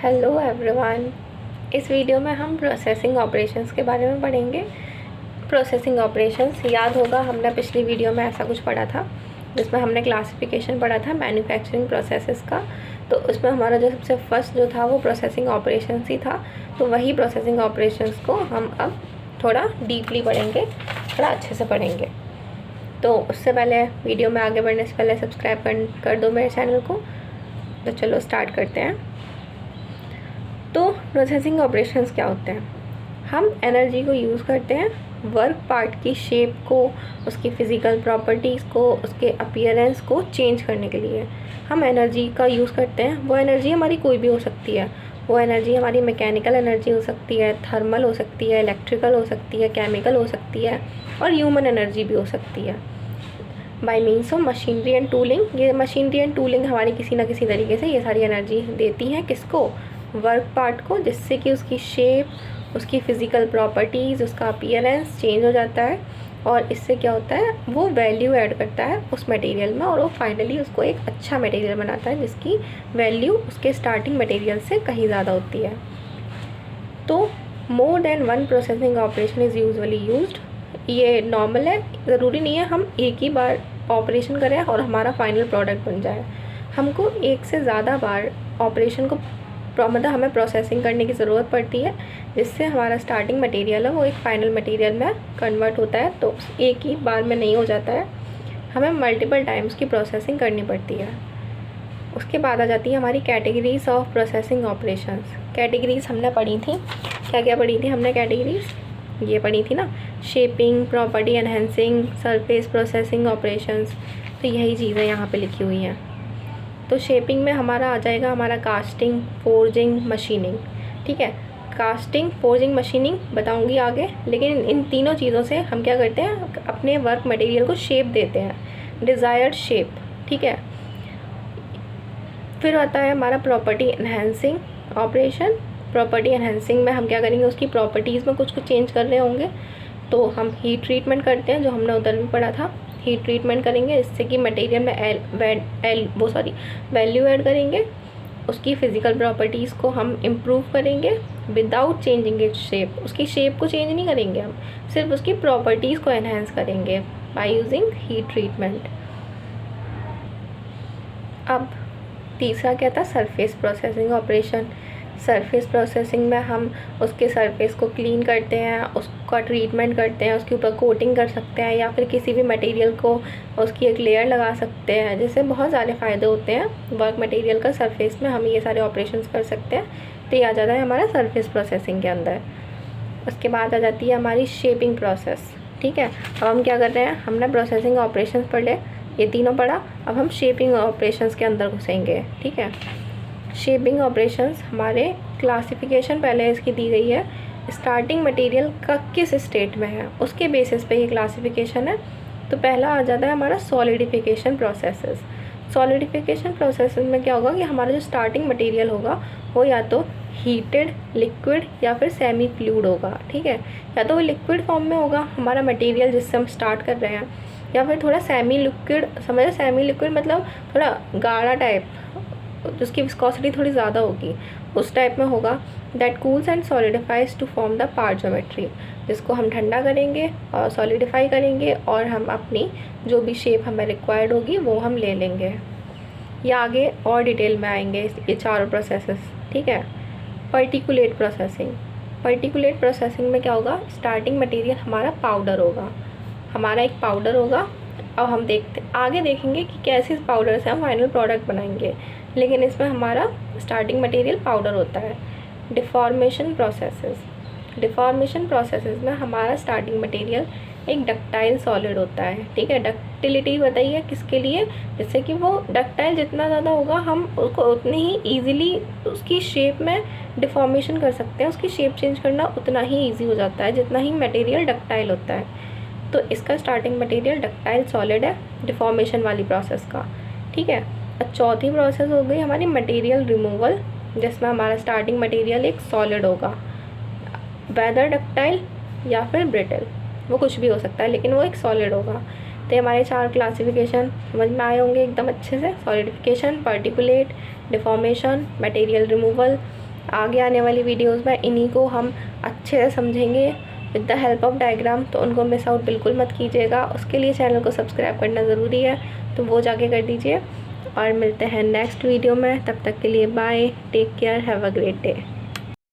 Hello everyone. इस video में हम प्रोसेसिंग ऑपरेशंस के बारे में पढ़ेंगे। प्रोसेसिंग ऑपरेशंस याद होगा, हमने पिछली वीडियो में ऐसा कुछ पढ़ा था जिसमें हमने क्लासिफिकेशन पढ़ा था मैन्युफैक्चरिंग प्रोसेसेस का। तो उसमें हमारा जो सबसे फर्स्ट जो था वो प्रोसेसिंग ऑपरेशंस ही था। तो वही प्रोसेसिंग ऑपरेशंस को हम अब थोड़ा डीपली पढ़ेंगे, थोड़ा अच्छे से पढ़ेंगे। तो उससे पहले वीडियो में आगे बढ़ने से पहले सब्सक्राइब कर दो मेरे चैनल को। तो चलो स्टार्ट करते हैं। तो प्रोसेसिंग ऑपरेशंस क्या होते हैं? हम एनर्जी को यूज़ करते हैं वर्क पार्ट की शेप को, उसकी फ़िज़िकल प्रॉपर्टीज़ को, उसके अपीयरेंस को चेंज करने के लिए हम एनर्जी का यूज़ करते हैं। वो एनर्जी हमारी कोई भी हो सकती है। वो एनर्जी हमारी मैकेनिकल एनर्जी हो सकती है, थर्मल हो सकती है, इलेक्ट्रिकल हो सकती है, केमिकल हो सकती है और ह्यूमन एनर्जी भी हो सकती है। By means of machinery and tooling. ये मशीनरी एंड टूलिंग हमारी किसी ना किसी तरीके से ये सारी एनर्जी देती हैं किसको? वर्क पार्ट को, जिससे कि उसकी शेप, उसकी फ़िज़िकल प्रॉपर्टीज़, उसका अपीयरेंस चेंज हो जाता है और इससे क्या होता है, वो वैल्यू ऐड करता है उस मटेरियल में और वो फाइनली उसको एक अच्छा मटेरियल बनाता है जिसकी वैल्यू उसके स्टार्टिंग मटेरियल से कहीं ज़्यादा होती है। तो more than one processing operation is usually used. ये नॉर्मल है, ज़रूरी नहीं है हम एक ही बार ऑपरेशन करें और हमारा फाइनल प्रोडक्ट बन जाए। हमको एक से ज़्यादा बार ऑपरेशन को मतलब हमें प्रोसेसिंग करने की ज़रूरत पड़ती है, जिससे हमारा स्टार्टिंग मटेरियल है वो एक फ़ाइनल मटेरियल में कन्वर्ट होता है। तो एक ही बार में नहीं हो जाता है, हमें मल्टीपल टाइम्स की प्रोसेसिंग करनी पड़ती है। उसके बाद आ जाती है हमारी categories of processing operations. Categories हमने पढ़ी थी, क्या क्या पढ़ी थी हमने कैटेगरीज? ये पढ़ी थी ना, shaping, property enhancing, surface processing operations. तो यही चीज़ें यहाँ पे लिखी हुई हैं। तो शेपिंग में हमारा आ जाएगा हमारा कास्टिंग, फोर्जिंग, मशीनिंग। ठीक है, कास्टिंग, फोर्जिंग, मशीनिंग बताऊंगी आगे, लेकिन इन तीनों चीज़ों से हम क्या करते हैं, अपने वर्क मटेरियल को शेप देते हैं, डिज़ायर्ड शेप। ठीक है, फिर आता है हमारा property enhancing operation. Property enhancing में हम क्या करेंगे, उसकी प्रॉपर्टीज़ में कुछ चेंज कर रहे होंगे तो हम हीट ट्रीटमेंट करते हैं, जो हमने उधर भी पढ़ा था। हीट ट्रीटमेंट करेंगे इससे कि मटेरियल में वैल्यू ऐड करेंगे, उसकी फ़िज़िकल प्रॉपर्टीज़ को हम इम्प्रूव करेंगे विदाउट चेंजिंग इट्स शेप। उसकी शेप को चेंज नहीं करेंगे, हम सिर्फ उसकी प्रॉपर्टीज़ को एनहेंस करेंगे बाय यूजिंग हीट ट्रीटमेंट। अब तीसरा क्या था, surface processing operation. Surface processing में हम उसके सरफेस को क्लीन करते हैं, उसका ट्रीटमेंट करते हैं, उसके ऊपर कोटिंग कर सकते हैं या फिर किसी भी मटेरियल को उसकी एक लेयर लगा सकते हैं, जिससे बहुत सारे फ़ायदे होते हैं वर्क मटेरियल का। सरफेस में हम ये सारे ऑपरेशंस कर सकते हैं। तो ये आ जाता है हमारा सरफेस प्रोसेसिंग के अंदर। उसके बाद आ जाती है हमारी शेपिंग प्रोसेस। ठीक है, अब हम क्या कर रहे हैं, हमने प्रोसेसिंग ऑपरेशंस पढ़ ले, ये तीनों पढ़ा, अब हम शेपिंग ऑपरेशंस के अंदर घुसेंगे। ठीक है, शेपिंग ऑपरेशंस हमारे क्लासिफिकेशन पहले इसकी दी गई है, स्टार्टिंग मटेरियल का किस स्टेट में है उसके बेसिस पे ये क्लासिफिकेशन है। तो पहला आ जाता है हमारा सॉलिडिफिकेशन प्रोसेसेस। सॉलिडिफिकेशन प्रोसेसेस में क्या होगा कि हमारा जो स्टार्टिंग मटेरियल होगा वो या तो हीटेड, लिक्विड या फिर सेमी फ्लूइड होगा। ठीक है, या तो वो लिक्विड फॉर्म में होगा हमारा मटेरियल जिससे हम स्टार्ट कर रहे हैं, या फिर थोड़ा सेमी लिक्विड, समझो सेमी लिक्विड मतलब थोड़ा गाढ़ा टाइप, जिसकी विस्कोसिटी थोड़ी ज़्यादा होगी, उस टाइप में होगा। That cools and solidifies to form the part geometry, जिसको हम ठंडा करेंगे और सॉलिडिफाई करेंगे और हम अपनी जो भी शेप हमें रिक्वायर्ड होगी वो हम ले लेंगे। या आगे और डिटेल में आएंगे ये चारों प्रोसेसेस। ठीक है, पर्टिकुलेट प्रोसेसिंग। पर्टिकुलेट प्रोसेसिंग में क्या होगा, स्टार्टिंग मटेरियल हमारा पाउडर होगा, हमारा एक पाउडर होगा। अब हम आगे देखेंगे कि कैसे इस पाउडर से हम फाइनल प्रोडक्ट बनाएंगे, लेकिन इसमें हमारा स्टार्टिंग मटेरियल पाउडर होता है। Deformation processes. डिफॉर्मेशन प्रोसेसेस में हमारा स्टार्टिंग मटेरियल एक डक्टाइल सॉलिड होता है। ठीक है, डक्टिलिटी बताइए किसके लिए, जिससे कि वो डक्टाइल जितना ज़्यादा होगा हम उसको उतनी ही ईजिली उसकी शेप में डिफॉर्मेशन कर सकते हैं। उसकी शेप चेंज करना उतना ही ईजी हो जाता है जितना ही मटेरियल डक्टाइल होता है। तो इसका स्टार्टिंग मटेरियल डक्टाइल सॉलिड है डिफॉर्मेशन वाली प्रोसेस का। ठीक है, चौथी प्रोसेस हो गई हमारी मटेरियल रिमूवल, जिसमें हमारा स्टार्टिंग मटेरियल एक सॉलिड होगा, वेदर डक्टाइल या फिर ब्रिटल, वो कुछ भी हो सकता है लेकिन वो एक सॉलिड होगा। तो हमारे चार क्लासिफिकेशन समझ में आए होंगे एकदम अच्छे से, solidification, particulate, deformation, material removal आगे आने वाली वीडियोस में इन्हीं को हम अच्छे से समझेंगे with the help of diagram, तो उनको मिस आउट बिल्कुल मत कीजिएगा। उसके लिए चैनल को सब्सक्राइब करना ज़रूरी है, तो वो जाके कर दीजिए। और मिलते हैं नेक्स्ट वीडियो में, तब तक के लिए bye, take care, have a great day.